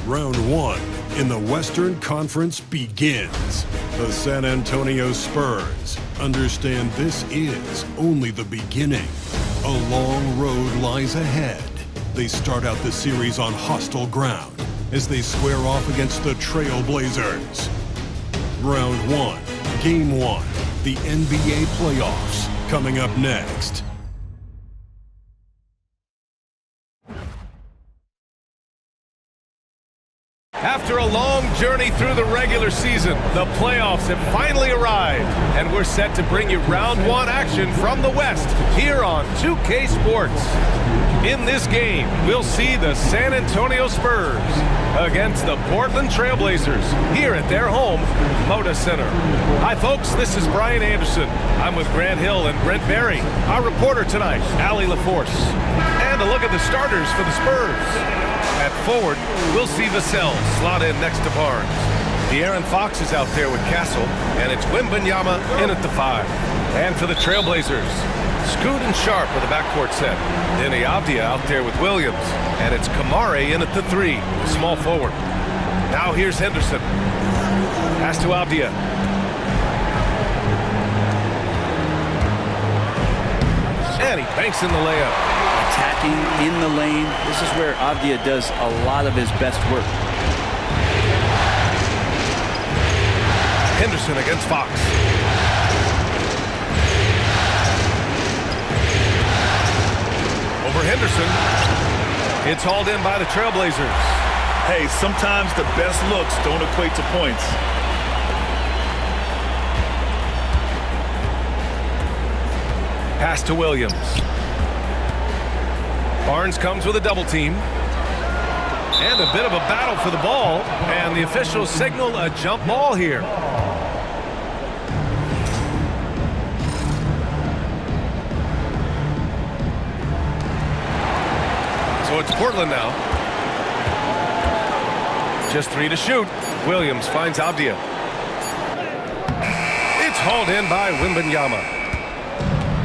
Round one in the Western Conference begins. The San Antonio Spurs understand this is only the beginning. A long road lies ahead. They start out the series on hostile ground as they square off against the Trail Blazers. Round one, game one, the NBA playoffs, coming up next. After a long journey through the regular season, the playoffs have finally arrived, and we're set to bring you round one action from the West here on 2K Sports. In this game, we'll see the San Antonio Spurs against the Portland Trail Blazers here at their home, Moda Center. Hi, folks. This is Brian Anderson. I'm with Grant Hill and Brent Berry. Our reporter tonight, Allie LaForce. And a look at the starters for the Spurs. At forward, we'll see Vassell slot in next to Barnes. De'Aaron Fox is out there with Castle, and it's Wembanyama in at the 5. And for the Trailblazers, Scoot and Sharp with a backcourt set. Denny Avdia out there with Williams, and it's Kamare in at the 3, the small forward. Now here's Henderson. Pass to Avdia. And he banks in the layup. Attacking in the lane. This is where Avdia does a lot of his best work. Henderson against Fox. Over Henderson. It's hauled in by the Trailblazers. Hey, sometimes the best looks don't equate to points. Pass to Williams. Barnes comes with a double team. And a bit of a battle for the ball. And the officials signal a jump ball here. So it's Portland now. Just 3 to shoot. Williams finds Avdia. It's hauled in by Wembanyama.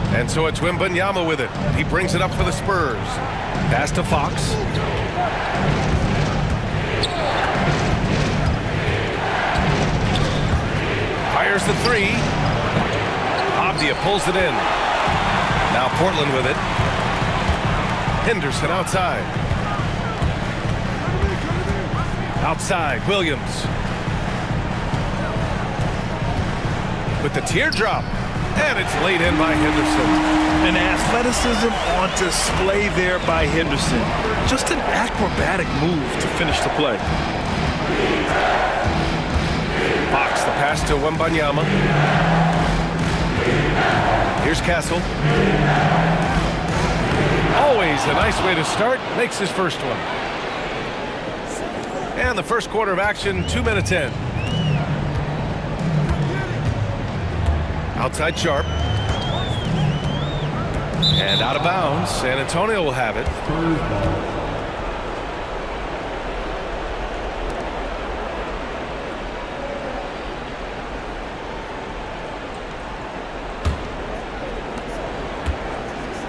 And so it's Wembanyama with it. He brings it up for the Spurs. Pass to Fox. Fires the 3. Avdia pulls it in. Now Portland with it. Henderson outside. Outside, Williams. With the teardrop. And it's laid in by Henderson. And athleticism on display there by Henderson. Just an acrobatic move to finish the play. Fox, the pass to Wembanyama. Here's Castle. Always a nice way to start. Makes his first one. And the first quarter of action, 2 minutes in. Outside Sharp. And out of bounds. San Antonio will have it.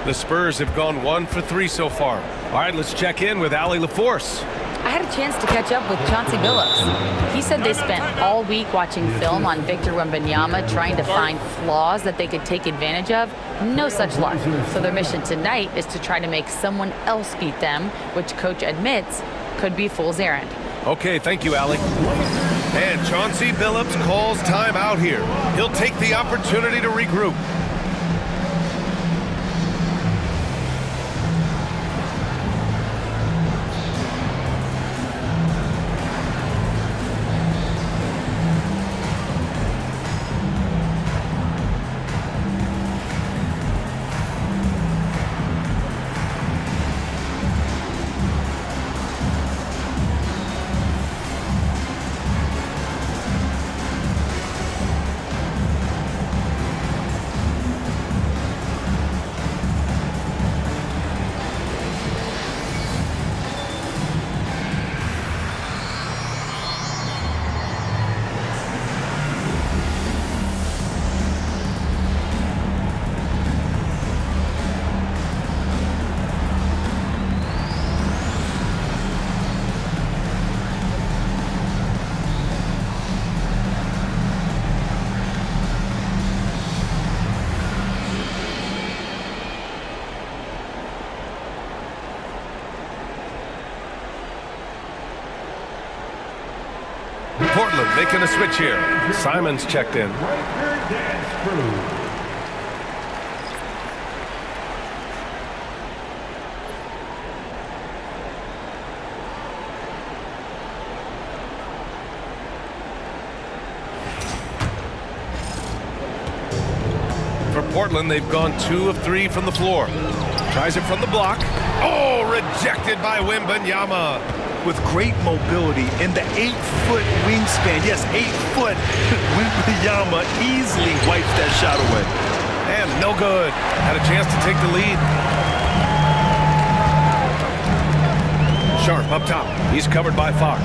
The Spurs have gone 1 for 3 so far. All right, let's check in with Allie LaForce. I had a chance to catch up with Chauncey Billups. He said they spent all week watching film on Victor Wembanyama, trying to find flaws that they could take advantage of. No such luck. So their mission tonight is to try to make someone else beat them, which coach admits could be fool's errand. Okay, thank you, Allie. And Chauncey Billups calls time out here. He'll take the opportunity to regroup. Portland making a switch here. Simons checked in. For Portland, they've gone 2 of 3 from the floor. Tries it from the block. Oh, rejected by Wembanyama. With great mobility and the 8-foot wingspan, yes, 8 foot, Wembanyama easily wipes that shot away. And no good. Had a chance to take the lead. Sharp up top. He's covered by Fox.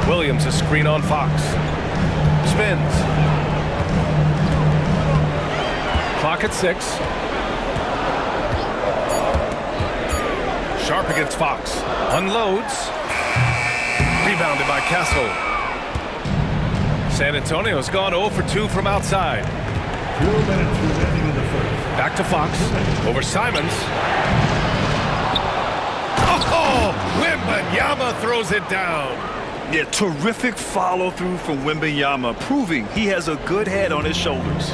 Williams a screen on Fox. Spins. Clock at 6. Sharp against Fox. Unloads. Rebounded by Castle. San Antonio's gone 0 for 2 from outside. 2 minutes remaining in the first. Back to Fox. Over Simons. Oh! Wembanyama throws it down. Yeah, terrific follow-through from Wembanyama, proving he has a good head on his shoulders.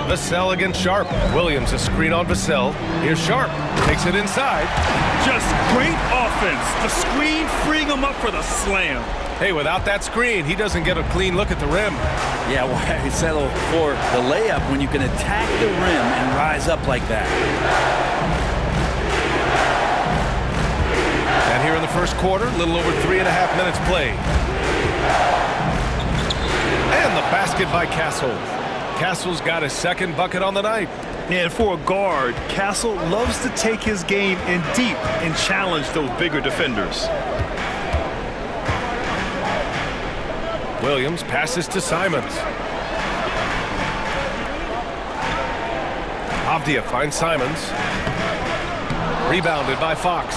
Vassell against Sharp. Williams a screen on Vassell. Here's Sharp. Takes it inside. Just great offense. The screen freeing him up for the slam. Hey, without that screen, he doesn't get a clean look at the rim. Yeah, why settle for the layup when you can attack the rim and rise up like that? And here in the first quarter, a little over 3.5 minutes played. And the basket by Castle. Castle's got his second bucket on the night. And for a guard, Castle loves to take his game in deep and challenge those bigger defenders. Williams passes to Simons. Avdia finds Simons. Rebounded by Fox.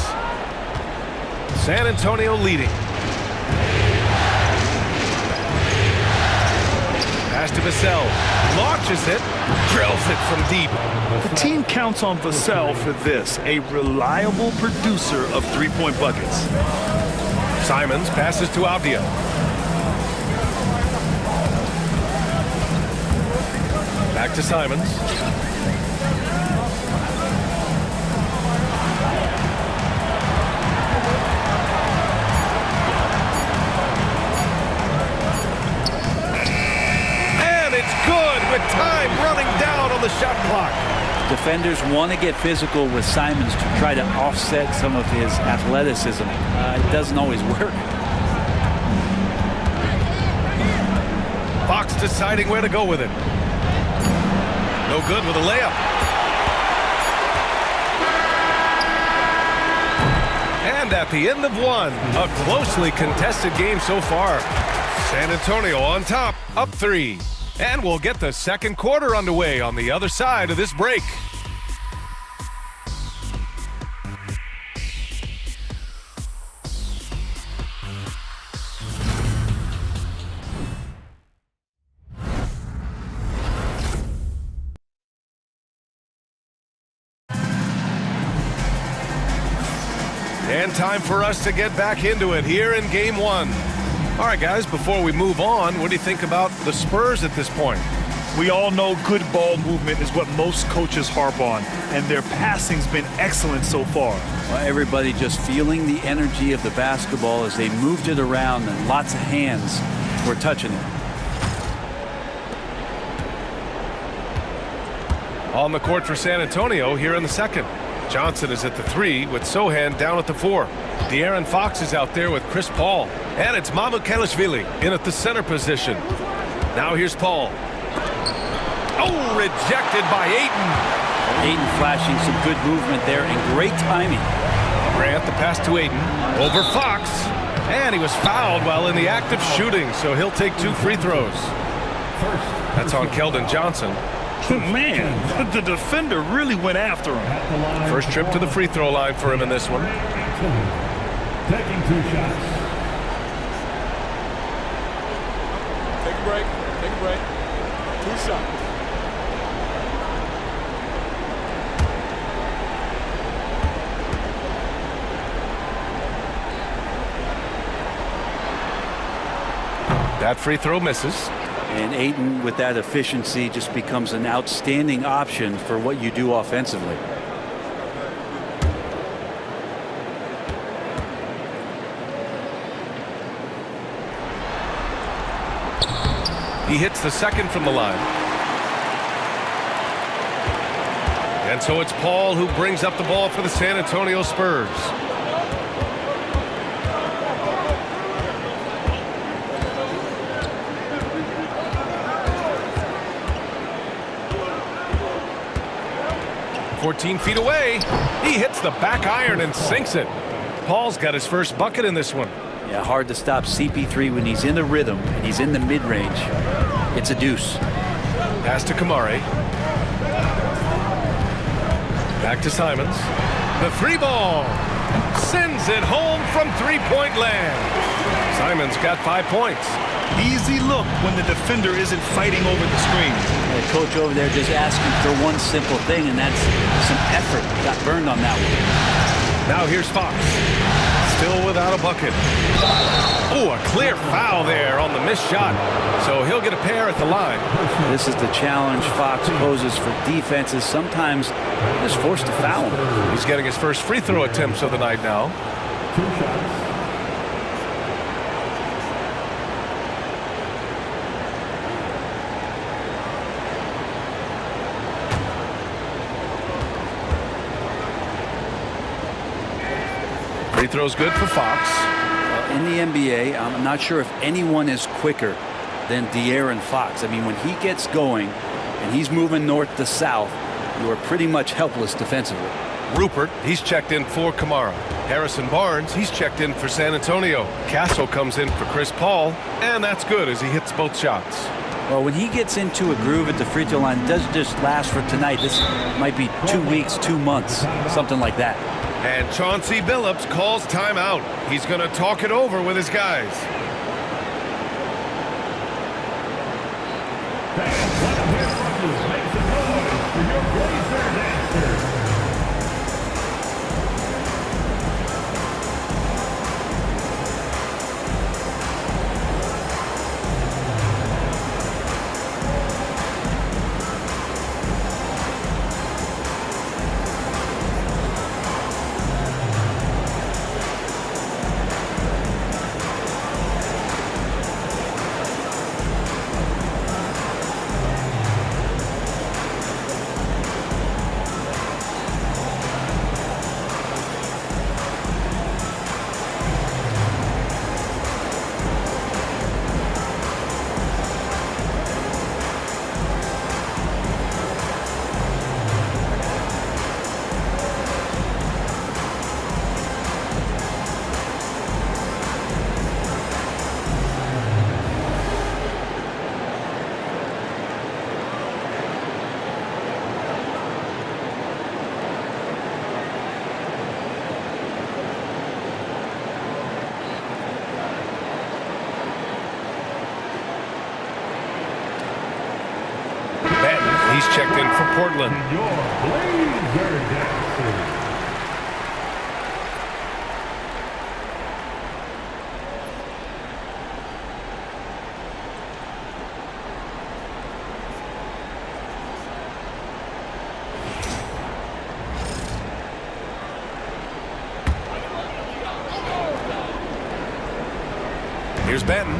San Antonio leading. Pass to Vassell. Launches it. Drills it from deep. The team counts on Vassell for this, a reliable producer of three-point buckets. Simons passes to Avdia. Back to Simons. With time running down on the shot clock. Defenders want to get physical with Simons to try to offset some of his athleticism. It doesn't always work. Fox deciding where to go with it. No good with a layup. And at the end of one, a closely contested game so far. San Antonio on top, up 3. And we'll get the second quarter underway on the other side of this break. And time for us to get back into it here in Game 1. All right, guys, before we move on, what do you think about the Spurs at this point? We all know good ball movement is what most coaches harp on, and their passing's been excellent so far. Well, everybody just feeling the energy of the basketball as they moved it around, and lots of hands were touching it. On the court for San Antonio here in the second. Johnson is at the 3 with Sohan down at the 4. De'Aaron Fox is out there with Chris Paul. And it's Mamukelashvili in at the center position. Now here's Paul. Oh, rejected by Ayton. Ayton flashing some good movement there and great timing. Grant the pass to Ayton. Over Fox. And he was fouled while in the act of shooting, so he'll take 2 free throws. That's on Keldon Johnson. Man, the defender really went after him. First trip to the free throw line for him in this one. Taking 2 shots. Take a break. 2 shots. That free throw misses. And Ayton, with that efficiency, just becomes an outstanding option for what you do offensively. He hits the second from the line. And so it's Paul who brings up the ball for the San Antonio Spurs. "14 feet away. He hits the back iron and sinks it. Paul's got his first bucket in this one. Yeah, hard to stop CP3 when he's in the rhythm and he's in the mid-range. It's a deuce. Pass to Kamari. Back to Simons. The three ball. Sends it home from three-point land. Simons got 5 points. Easy look when the defender isn't fighting over the screen. The coach over there just asking for one simple thing, and that's some effort. Got burned on that one. Now here's Fox. Still without a bucket. Oh, a clear foul there on the missed shot. So he'll get a pair at the line. This is the challenge Fox poses for defenses. Sometimes they're just forced to foul him. He's getting his first free throw attempts of the night now. 2 shots. Free throw's good for Fox. In the NBA, I'm not sure if anyone is quicker than De'Aaron Fox. I mean, when he gets going and he's moving north to south, you are pretty much helpless defensively. Rupert, he's checked in for Kamara. Harrison Barnes, he's checked in for San Antonio. Castle comes in for Chris Paul, and that's good as he hits both shots. Well, when he gets into a groove at the free throw line, it doesn't just last for tonight. This might be 2 weeks, 2 months, something like that. And Chauncey Billups calls timeout. He's going to talk it over with his guys. He's checked in for Portland. Here's Benton.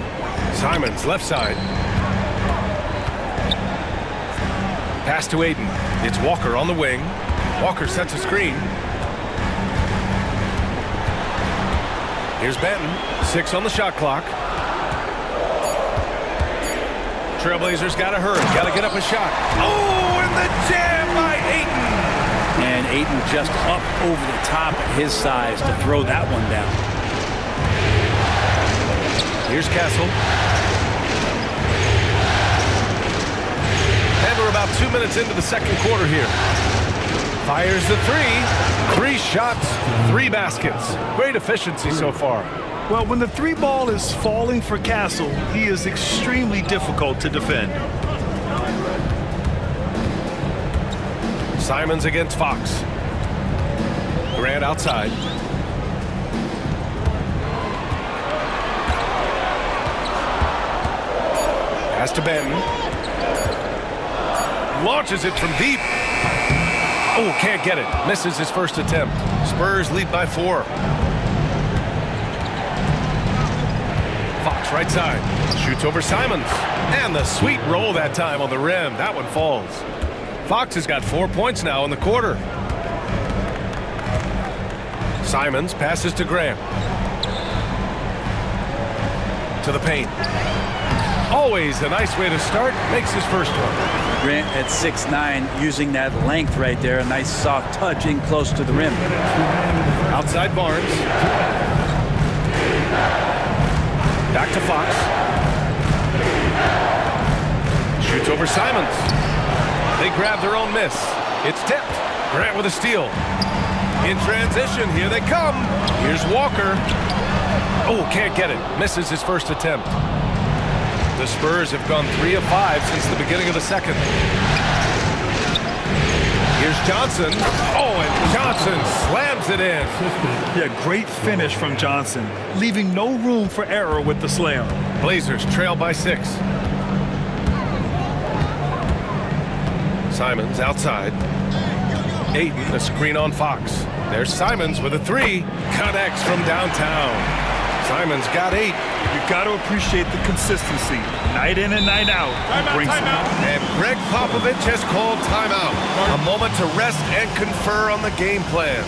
Simons, left side. Pass to Aiden. It's Walker on the wing. Walker sets a screen. Here's Benton. 6 on the shot clock. Trailblazers got to hurry. Got to get up a shot. Oh, and the jam by Ayton. And Ayton just up over the top at his size to throw that one down. Here's Castle. And we're about 2 minutes into the second quarter here. Fires the three. 3 shots, 3 baskets. Great efficiency so far. Well, when the three ball is falling for Castle, he is extremely difficult to defend. Simons against Fox. Durant outside. Pass to Benton. Launches it from deep. Oh, can't get it. Misses his first attempt. Spurs lead by 4. Fox right side. Shoots over Simons. And the sweet roll that time on the rim. That one falls. Fox has got 4 points now in the quarter. Simons passes to Graham. To the paint. Always a nice way to start. Makes his first one. Grant at 6'9", using that length right there. A nice soft touch in close to the rim. Outside Barnes. Back to Fox. Shoots over Simons. They grab their own miss. It's tipped. Grant with a steal. In transition, here they come. Here's Walker. Oh, can't get it. Misses his first attempt. The Spurs have gone 3 of 5 since the beginning of the second. Here's Johnson. Oh, and Johnson slams it in. Yeah, great finish from Johnson, leaving no room for error with the slam. Blazers trail by 6. Simons outside. Ayton, a screen on Fox. There's Simons with a 3. Connects from downtown. Simons got 8. You got to appreciate the consistency. Night in and night out. Timeout. And Greg Popovich has called timeout. A moment to rest and confer on the game plan.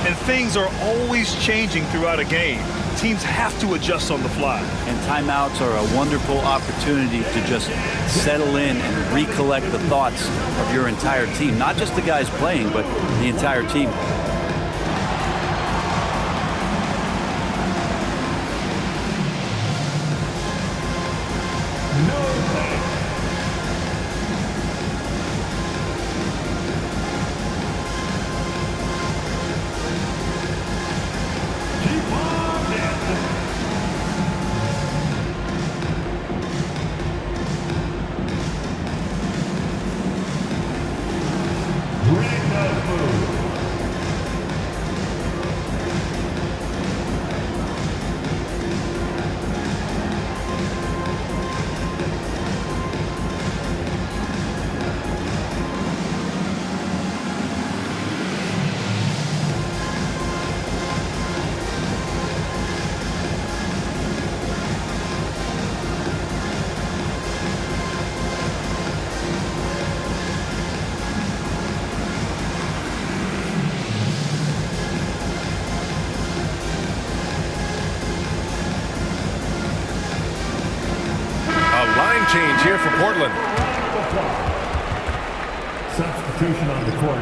And things are always changing throughout a game. Teams have to adjust on the fly. And timeouts are a wonderful opportunity to just settle in and recollect the thoughts of your entire team. Not just the guys playing, but the entire team. Change here for Portland. Substitution on the court.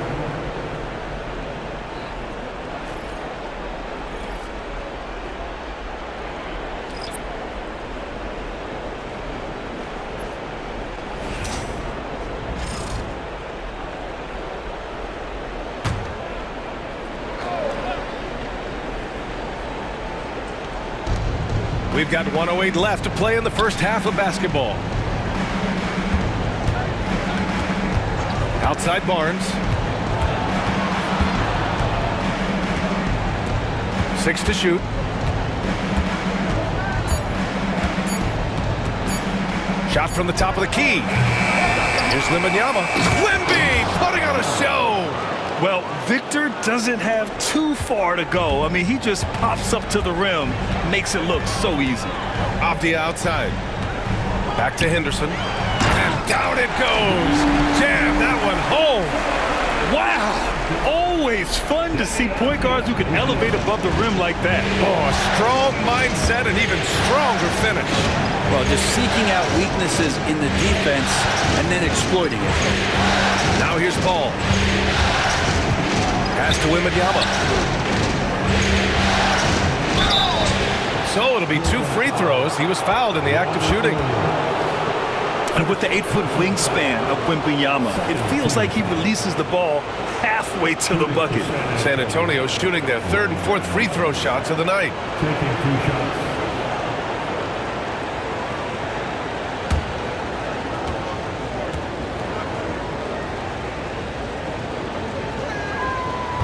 We've got 1:08 left to play in the first half of basketball. Outside Barnes. 6 to shoot. Shot from the top of the key. Here's Wembanyama. Wemby putting on a show. Well, Victor doesn't have too far to go. I mean, he just pops up to the rim, makes it look so easy. Off the outside. Back to Henderson. And down it goes. Jam that one home. Wow! Always fun to see point guards who can elevate above the rim like that. Oh, a strong mindset and even stronger finish. Well, just seeking out weaknesses in the defense and then exploiting it. Now here's Paul. Pass to Wembanyama. So it'll be 2 free throws. He was fouled in the act of shooting. And with the 8-foot wingspan of Wembanyama, it feels like he releases the ball halfway to the bucket. San Antonio shooting their 3rd and 4th free throw shots of the night. Taking 2 shots.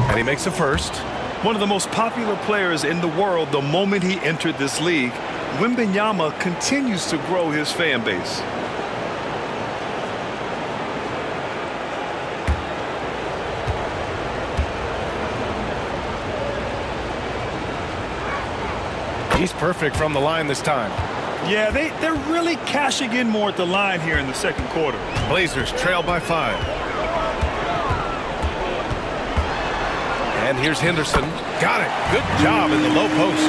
And he makes a first. One of the most popular players in the world the moment he entered this league, Wembanyama continues to grow his fan base. perfect from the line this time. Yeah, they're really cashing in more at the line here in the second quarter. Blazers trail by 5. And here's Henderson. Got it. Good job in the low post.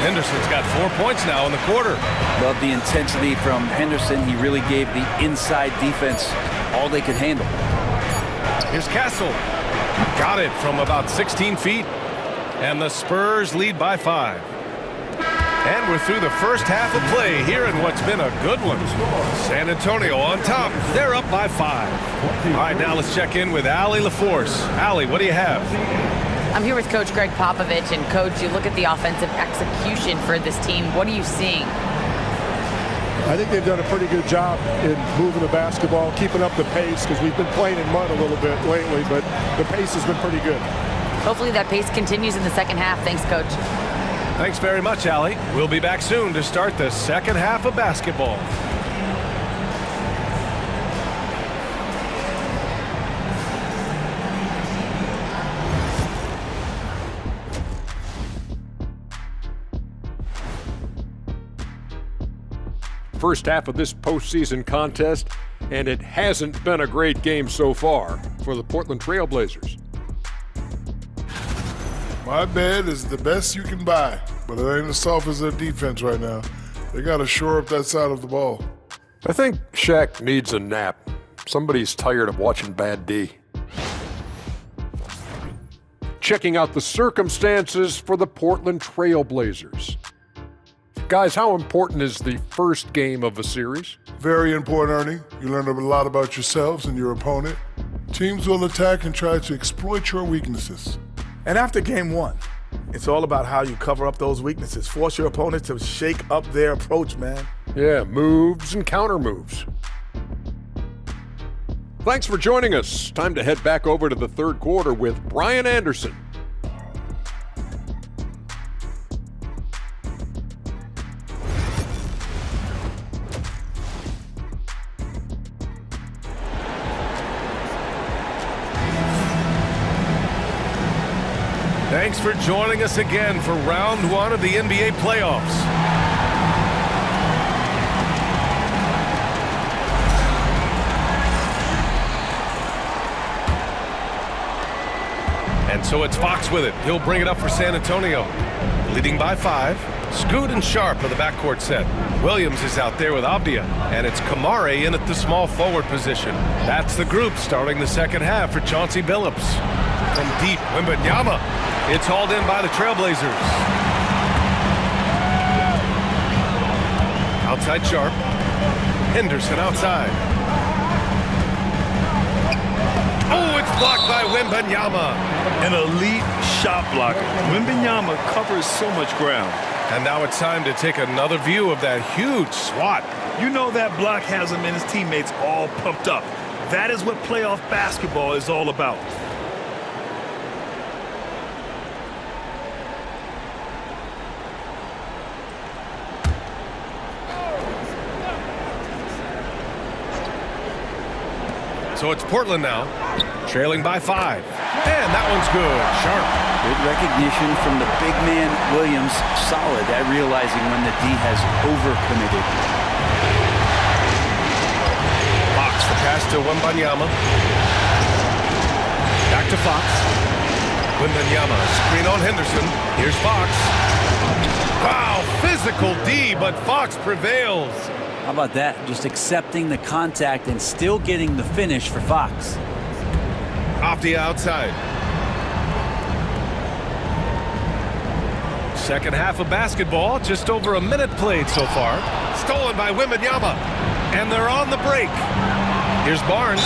Henderson's got 4 points now in the quarter. Love the intensity from Henderson. He really gave the inside defense all they could handle. Here's Castle. Got it from about 16 feet. And the Spurs lead by 5. And we're through the first half of play here in what's been a good one. San Antonio on top. They're up by 5. All right, now let's check in with Allie LaForce. Allie, what do you have? I'm here with Coach Greg Popovich. And, Coach, you look at the offensive execution for this team. What are you seeing? I think they've done a pretty good job in moving the basketball, keeping up the pace, because we've been playing in mud a little bit lately, but the pace has been pretty good. Hopefully that pace continues in the second half. Thanks, Coach. Thanks very much, Allie. We'll be back soon to start the second half of basketball. First half of this postseason contest, and it hasn't been a great game so far for the Portland Trail Blazers. My bed is the best you can buy, but it ain't as soft as their defense right now. They got to shore up that side of the ball. I think Shaq needs a nap. Somebody's tired of watching bad D. Checking out the circumstances for the Portland Trail Blazers. Guys, how important is the first game of a series? Very important, Ernie. You learn a lot about yourselves and your opponent. Teams will attack and try to exploit your weaknesses. And after game 1, it's all about how you cover up those weaknesses. Force your opponent to shake up their approach, man. Yeah, moves and counter moves. Thanks for joining us. Time to head back over to the third quarter with Brian Anderson. Thanks for joining us again for round 1 of the NBA playoffs. And so it's Fox with it. He'll bring it up for San Antonio. Leading by 5. Scoot and Sharp are the backcourt set. Williams is out there with Abdia. And it's Kamare in at the small forward position. That's the group starting the second half for Chauncey Billups. From deep, Wembanyama. It's hauled in by the Trailblazers. Outside Sharp. Henderson outside. Oh, it's blocked by Wembanyama. An elite shot blocker. Wembanyama covers so much ground. And now it's time to take another view of that huge swat. You know that block has him and his teammates all pumped up. That is what playoff basketball is all about. So it's Portland now, trailing by 5. And that one's good. Sharp. Good recognition from the big man, Williams. Solid at realizing when the D has overcommitted. Fox the pass to Wembanyama. Back to Fox. Wembanyama, screen on Henderson. Here's Fox. Wow, physical D, but Fox prevails. How about that? Just accepting the contact and still getting the finish for Fox. Off the outside. Second half of basketball, just over a minute played so far. Stolen by Wembanyama. And they're on the break. Here's Barnes.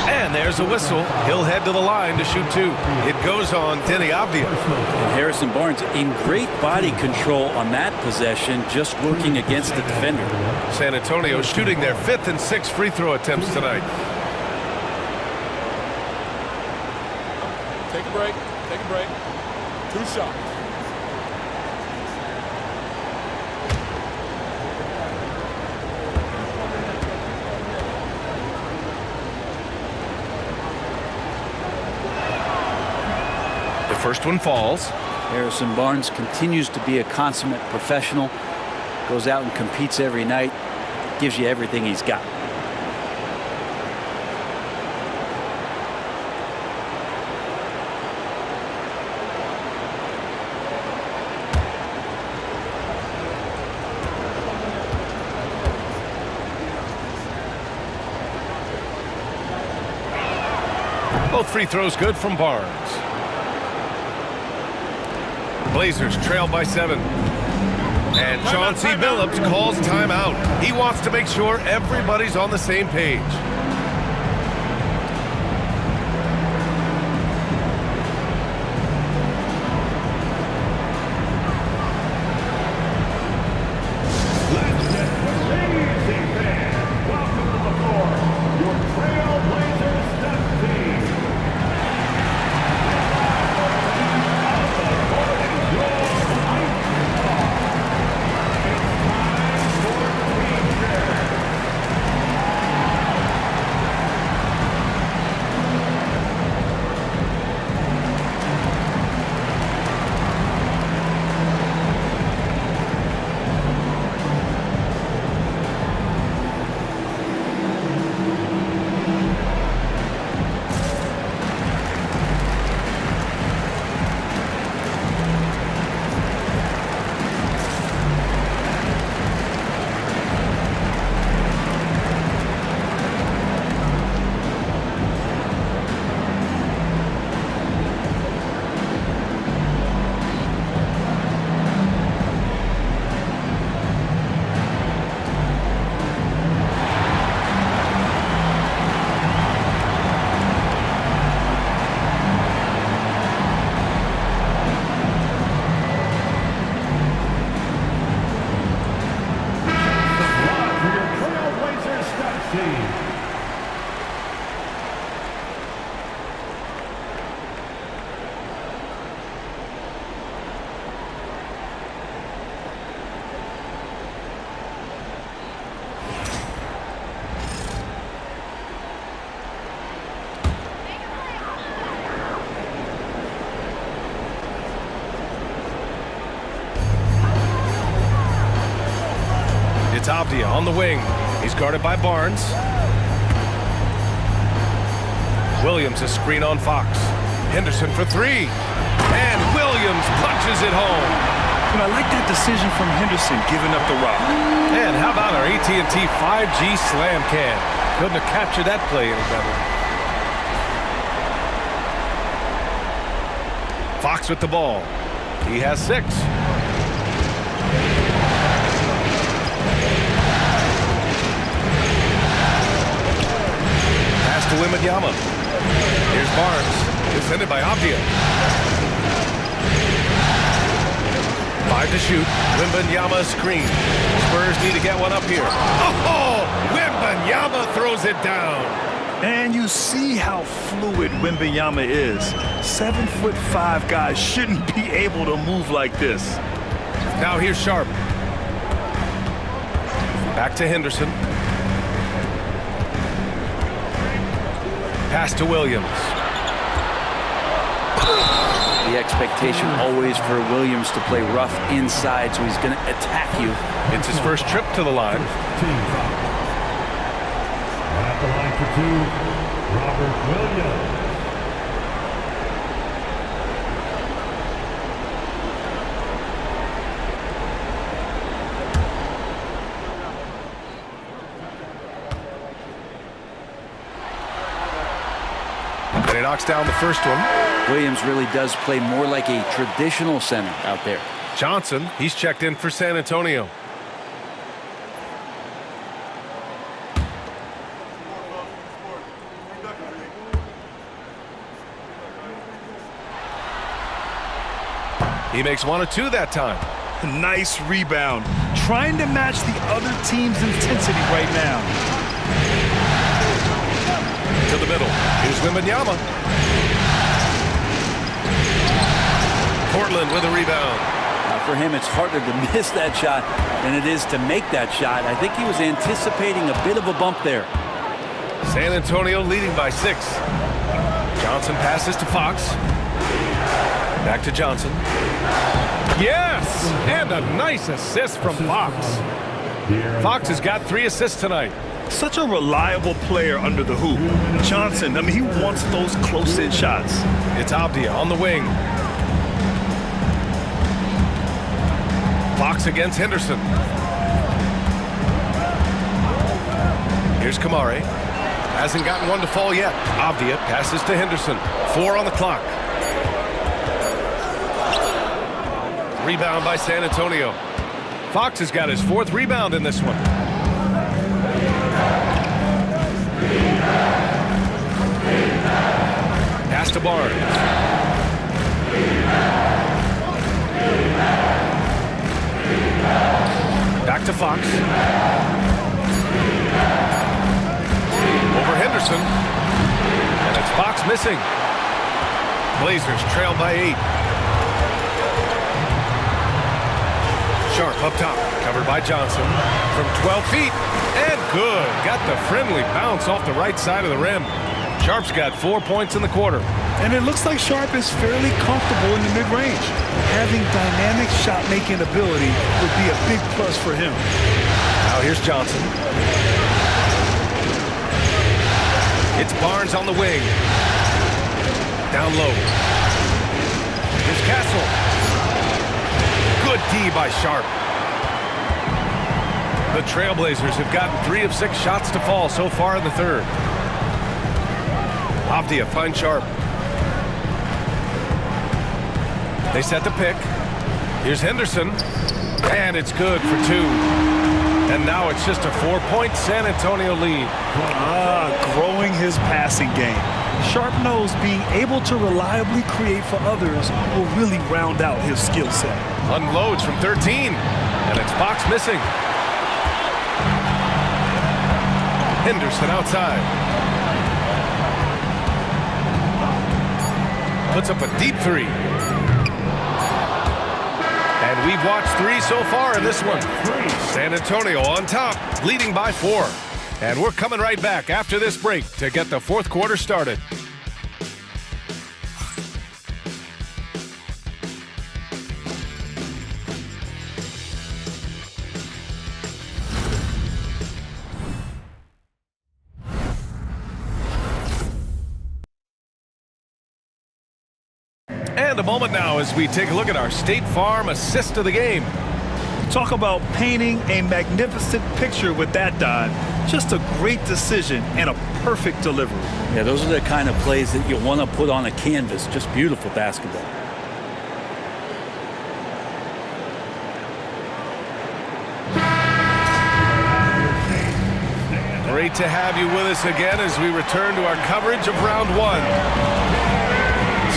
And there's a whistle. He'll head to the line to shoot 2. It goes on Denny Abdia. And Harrison Barnes in great body control on that possession, just working against the defender. San Antonio shooting their 5th and 6th free throw attempts tonight. Take a break. Take a break. 2 shots. The first one falls. Harrison Barnes continues to be a consummate professional. Goes out and competes every night. Gives you everything he's got. Both free throws good from Barnes. Blazers trail by 7. And Chauncey Billups calls timeout. He wants to make sure everybody's on the same page. Let's get crazy, fans. Welcome to the floor, your Trailblazers step team. It's Avdia on the wing. He's guarded by Barnes. Williams a screen on Fox. Henderson for 3. And Williams punches it home. And I like that decision from Henderson, giving up the rock. And how about our AT&T 5G slam can? Couldn't have captured that play any better. Fox with the ball. He has 6. Pass to Wembanyama. Here's Barnes. Defended by Avdia. 5 to shoot. Wembanyama screen. Spurs need to get one up here. Oh! Wembanyama throws it down. And you see how fluid Wembanyama is. 7'5" guys shouldn't be able to move like this. Now here's Sharp. Back to Henderson. Pass to Williams. The expectation always for Williams to play rough inside, so he's going to attack you. It's his first trip to the line. At the line for 2, Robert Williams. And he knocks down the first one. Williams really does play more like a traditional center out there. Johnson, he's checked in for San Antonio. He makes 1 of 2 that time. Nice rebound. Trying to match the other team's intensity right now. To the middle. Here's Wembanyama. Portland with a rebound. For him, it's harder to miss that shot than it is to make that shot. I think he was anticipating a bit of a bump there. San Antonio leading by 6. Johnson passes to Fox. Back to Johnson. Yes! And a nice assist from Fox. Fox has got 3 assists tonight. Such a reliable player under the hoop. Johnson, I mean, he wants those close-in shots. It's Abdia on the wing. Fox against Henderson. Here's Kamare. Hasn't gotten one to fall yet. Abdia passes to Henderson. 4 on the clock. Rebound by San Antonio. Fox has got his 4th rebound in this one. Pass to Barnes. Back to Fox. Over Henderson. And it's Fox missing. Blazers trail by 8. Sharp up top, covered by Johnson from 12 feet, and good. Got the friendly bounce off the right side of the rim. Sharp's got 4 points in the quarter. And it looks like Sharp is fairly comfortable in the mid-range. Having dynamic shot-making ability would be a big plus for him. Now here's Johnson. It's Barnes on the wing. Down low. Here's Castle. Good D by Sharp. The Trailblazers have gotten 3 of 6 shots to fall so far in the 3rd. Abdia finds Sharp. They set the pick. Here's Henderson. And it's good for 2. And now it's just a 4-point San Antonio lead. Growing his passing game. Sharp knows being able to reliably create for others will really round out his skill set. Unloads from 13. And it's Fox missing. Henderson outside. Puts up a deep 3. And we've watched 3 so far in this one. San Antonio on top, leading by 4. And we're coming right back after this break to get the 4th quarter started. And a moment now as we take a look at our State Farm assist of the game. Talk about painting a magnificent picture with that dive. Just a great decision and a perfect delivery. Yeah, those are the kind of plays that you want to put on a canvas. Just beautiful basketball. Great to have you with us again as we return to our coverage of round 1.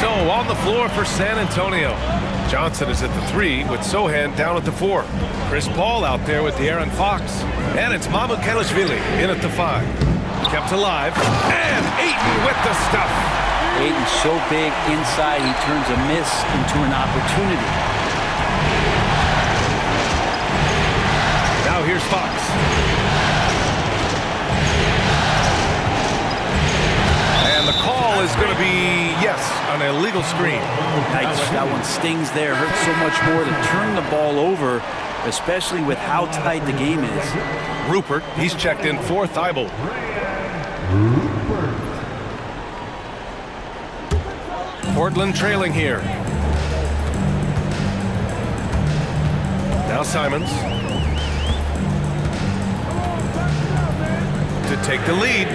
So on the floor for San Antonio. Johnson is at the 3 with Sohan down at the 4. Chris Paul out there with De'Aaron Fox. And it's Mamukelashvili in at the 5. Kept alive. And Ayton with the stuff. Ayton's so big inside, he turns a miss into an opportunity. Now here's Fox. And the call is going to be, yes, an illegal screen. Nice. That one stings there. Hurts so much more to turn the ball over, especially with how tight the game is. Rupert, he's checked in for Thibault. Portland trailing here. Now Simons. To take the lead.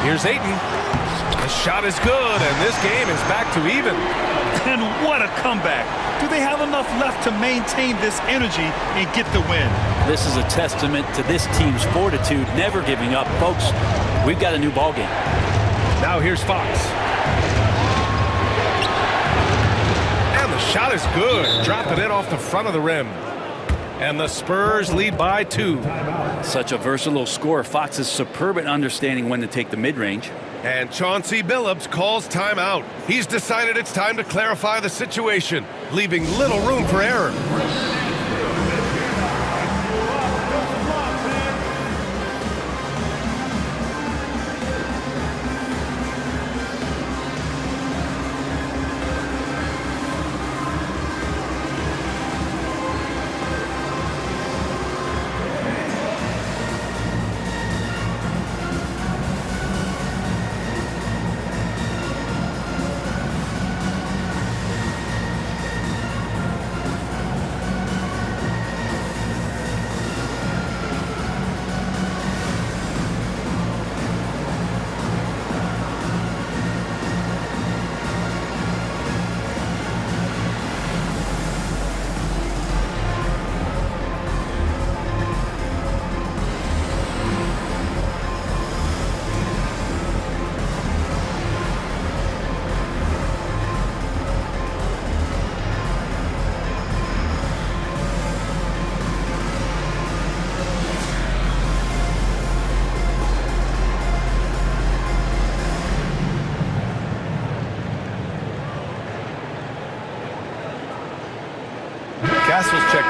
Here's Ayton. The shot is good, and this game is back to even. And what a comeback. Do they have enough left to maintain this energy and get the win? This is a testament to this team's fortitude, never giving up. Folks, we've got a new ball game. Now here's Fox. And the shot is good. Dropping it off the front of the rim. And the Spurs lead by 2. Such a versatile scorer. Fox is superb at understanding when to take the mid-range. And Chauncey Billups calls timeout. He's decided it's time to clarify the situation, leaving little room for error.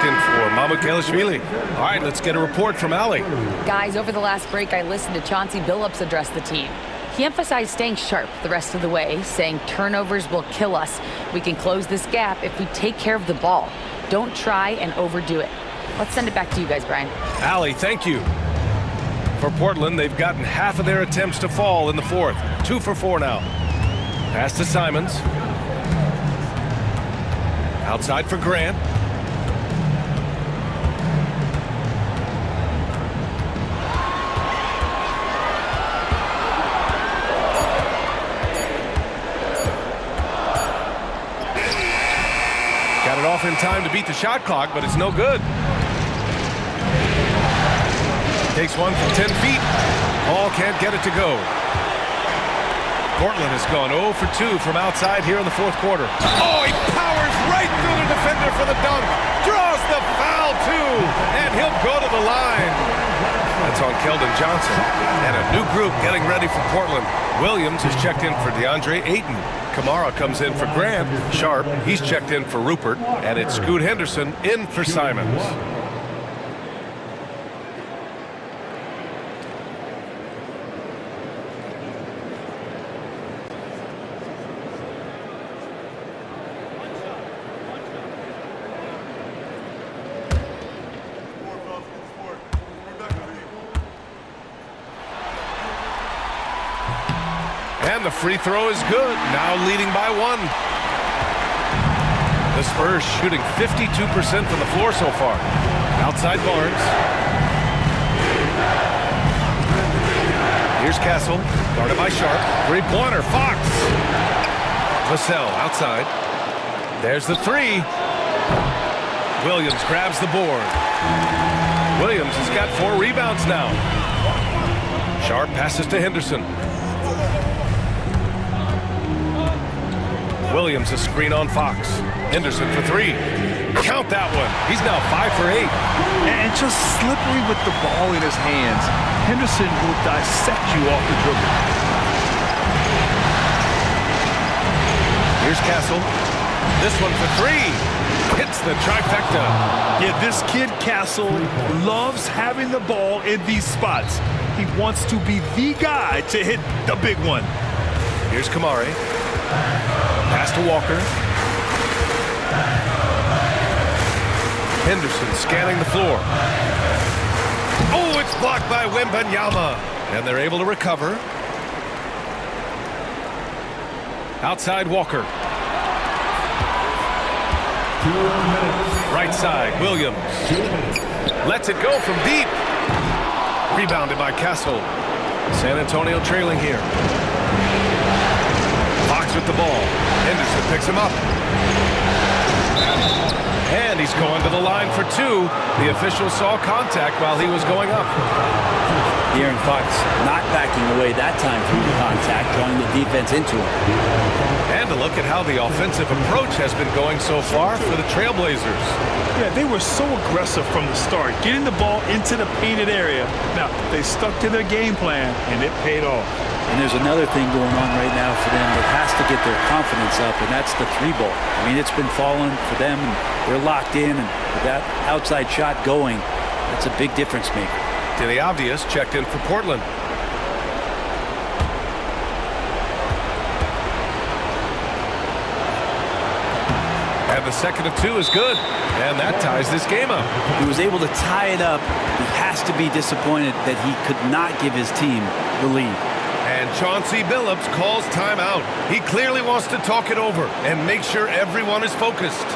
checked in for Mamukelashvili. All right, let's get a report from Allie. Guys, over the last break, I listened to Chauncey Billups address the team. He emphasized staying sharp the rest of the way, saying turnovers will kill us. We can close this gap if we take care of the ball. Don't try and overdo it. Let's send it back to you guys, Brian. Allie, thank you. For Portland, they've gotten half of their attempts to fall in the fourth. 2 for 4 now. Pass to Simons. Outside for Grant. Got it off in time to beat the shot clock, but it's no good. Takes one from 10 feet. Ball can't get it to go. Portland has gone 0 for 2 from outside here in the fourth quarter. Oh, he powers right through the defender for the dunk. Draws the foul, too. And he'll go to the line. That's on Keldon Johnson. And a new group getting ready for Portland. Williams has checked in for DeAndre Ayton. Kamara comes in for Grant. Sharp, he's checked in for Rupert. And it's Scoot Henderson in for Simons. And the free throw is good, now leading by 1. The Spurs shooting 52% from the floor so far. Outside Barnes. Here's Castle, guarded by Sharp. Three-pointer, Fox. Vassell outside. There's the 3. Williams grabs the board. Williams has got 4 rebounds now. Sharp passes to Henderson. Williams a screen on Fox. Henderson for 3. Count that one. He's now 5 for 8. And just slippery with the ball in his hands. Henderson will dissect you off the dribble. Here's Castle. This one for 3. Hits the trifecta. Yeah, this kid Castle loves having the ball in these spots. He wants to be the guy to hit the big one. Here's Kamari. Pass to Walker. Henderson scanning the floor. Oh, it's blocked by Wembanyama. And they're able to recover. Outside Walker. Right side, Williams. Lets it go from deep. Rebounded by Castle. San Antonio trailing here. Fox with the ball. Henderson picks him up. And he's going to the line for 2. The official saw contact while he was going up. De'Aaron Fox not backing away that time through the contact, drawing the defense into him. And a look at how the offensive approach has been going so far for the Trailblazers. Yeah, they were so aggressive from the start, getting the ball into the painted area. Now, they stuck to their game plan, and it paid off. And there's another thing going on right now for them that has to get their confidence up, and that's the 3-ball. I mean, it's been falling for them, and they're locked in, and with that outside shot going, that's a big difference maker. Denny Obvious checked in for Portland. And the second of 2 is good. And that ties this game up. He was able to tie it up. He has to be disappointed that he could not give his team the lead. And Chauncey Billups calls timeout. He clearly wants to talk it over and make sure everyone is focused.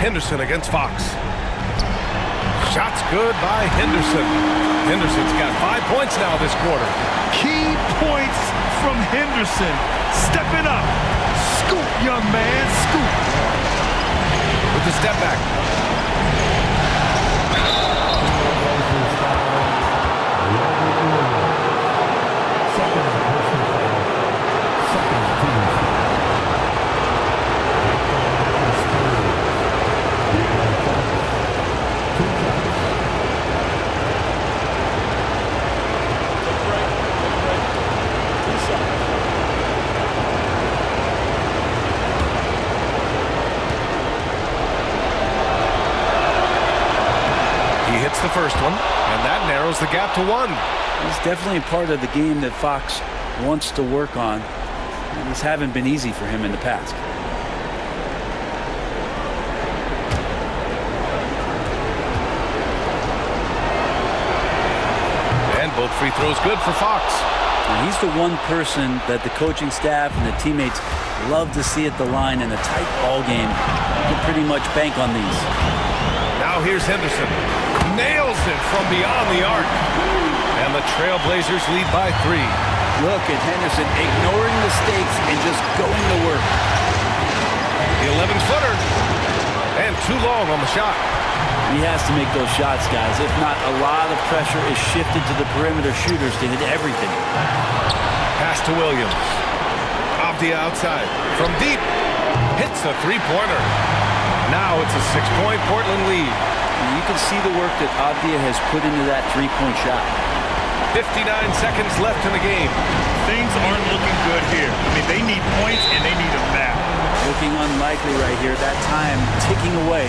Henderson against Fox. Shots good by Henderson. Henderson's got 5 points now this quarter. Key points from Henderson. Stepping up. Scoop, young man, scoop. With the step back. The first one, and that narrows the gap to 1. It's definitely a part of the game that Fox wants to work on. And these haven't been easy for him in the past. And both free throws good for Fox. Now he's the one person that the coaching staff and the teammates love to see at the line in a tight ball game. You can pretty much bank on these. Now here's Henderson. Nails it from beyond the arc. And the Trailblazers lead by 3. Look at Henderson ignoring mistakes and just going to work. The 11-footer. And too long on the shot. He has to make those shots, guys. If not, a lot of pressure is shifted to the perimeter shooters to hit everything. Pass to Williams. Avdia outside. From deep. Hits the three-pointer. Now it's a 6-point Portland lead. You can see the work that Avdia has put into that three-point shot. 59 seconds left in the game. Things aren't looking good here. I mean, they need points and they need them now. Looking unlikely right here. That time ticking away.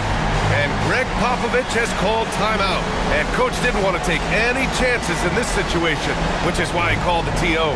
And Greg Popovich has called timeout. And coach didn't want to take any chances in this situation, which is why he called the TO.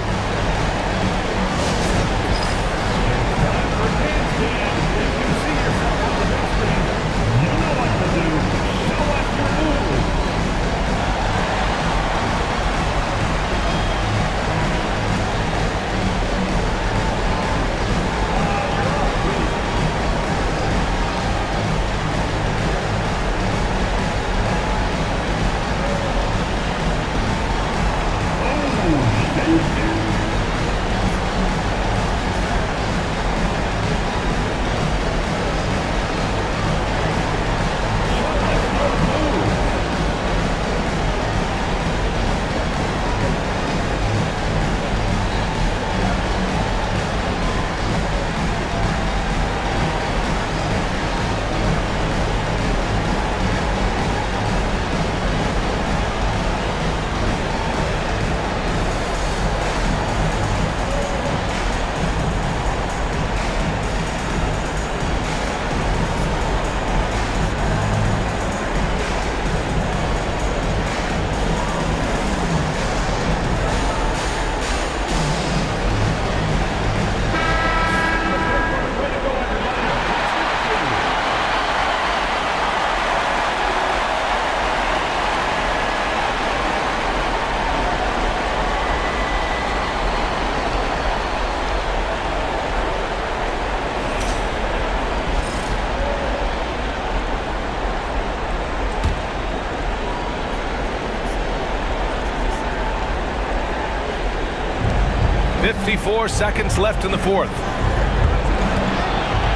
.54 seconds left in the fourth.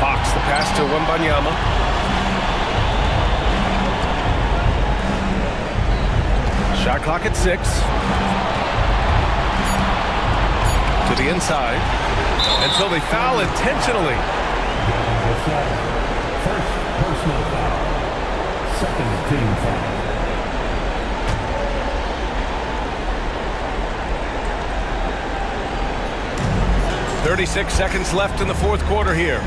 Fox the pass to Wembanyama. Shot clock at 6. To the inside. And so they foul intentionally. First personal foul. Second team foul. 36 seconds left in the fourth quarter here.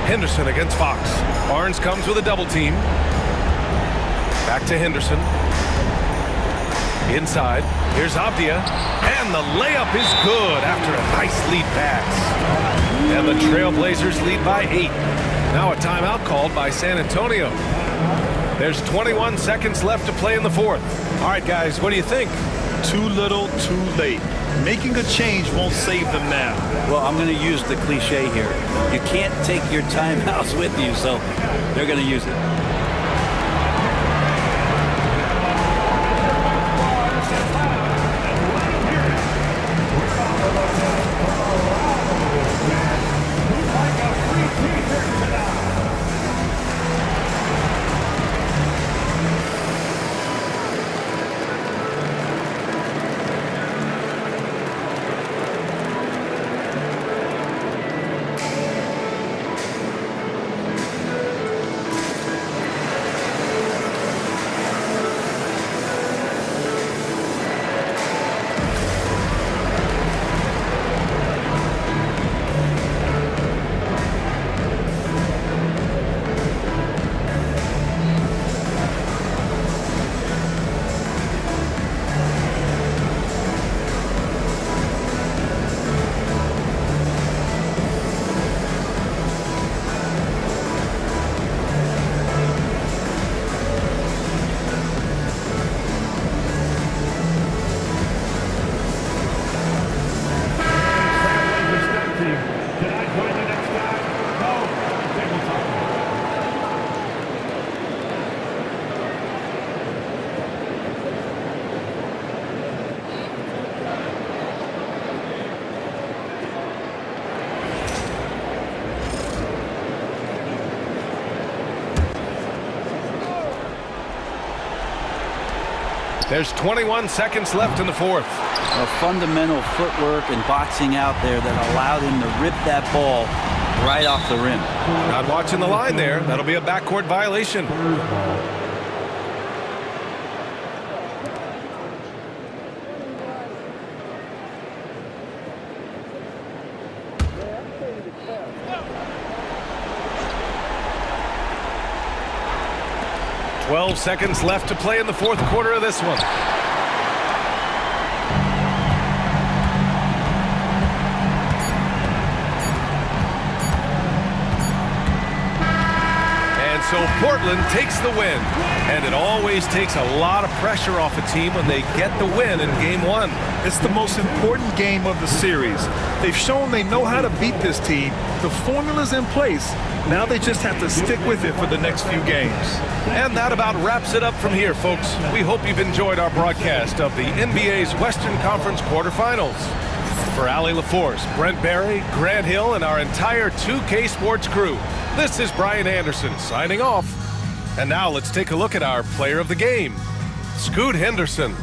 Henderson against Fox. Barnes comes with a double team. Back to Henderson. Inside. Here's Avdia. And the layup is good after a nice lead pass. And the Trailblazers lead by 8. Now a timeout called by San Antonio. There's 21 seconds left to play in the fourth. All right, guys, what do you think? Too little, too late. Making a change won't save them now. Well, I'm going to use the cliche here. You can't take your timeouts with you, so they're going to use it. There's 21 seconds left in the fourth. A fundamental footwork and boxing out there that allowed him to rip that ball right off the rim. Not watching the line there. That'll be a backcourt violation. Twelve seconds left to play in the fourth quarter of this one. And so Portland takes the win. And it always takes a lot of pressure off a team when they get the win in game one. It's the most important game of the series. They've shown they know how to beat this team. The formula's in place. Now they just have to stick with it for the next few games. And that about wraps it up from here, folks. We hope you've enjoyed our broadcast of the NBA's Western Conference quarterfinals. For Allie LaForce, Brent Barry, Grant Hill, and our entire 2K Sports crew, this is Brian Anderson signing off. And now let's take a look at our player of the game, Scoot Henderson.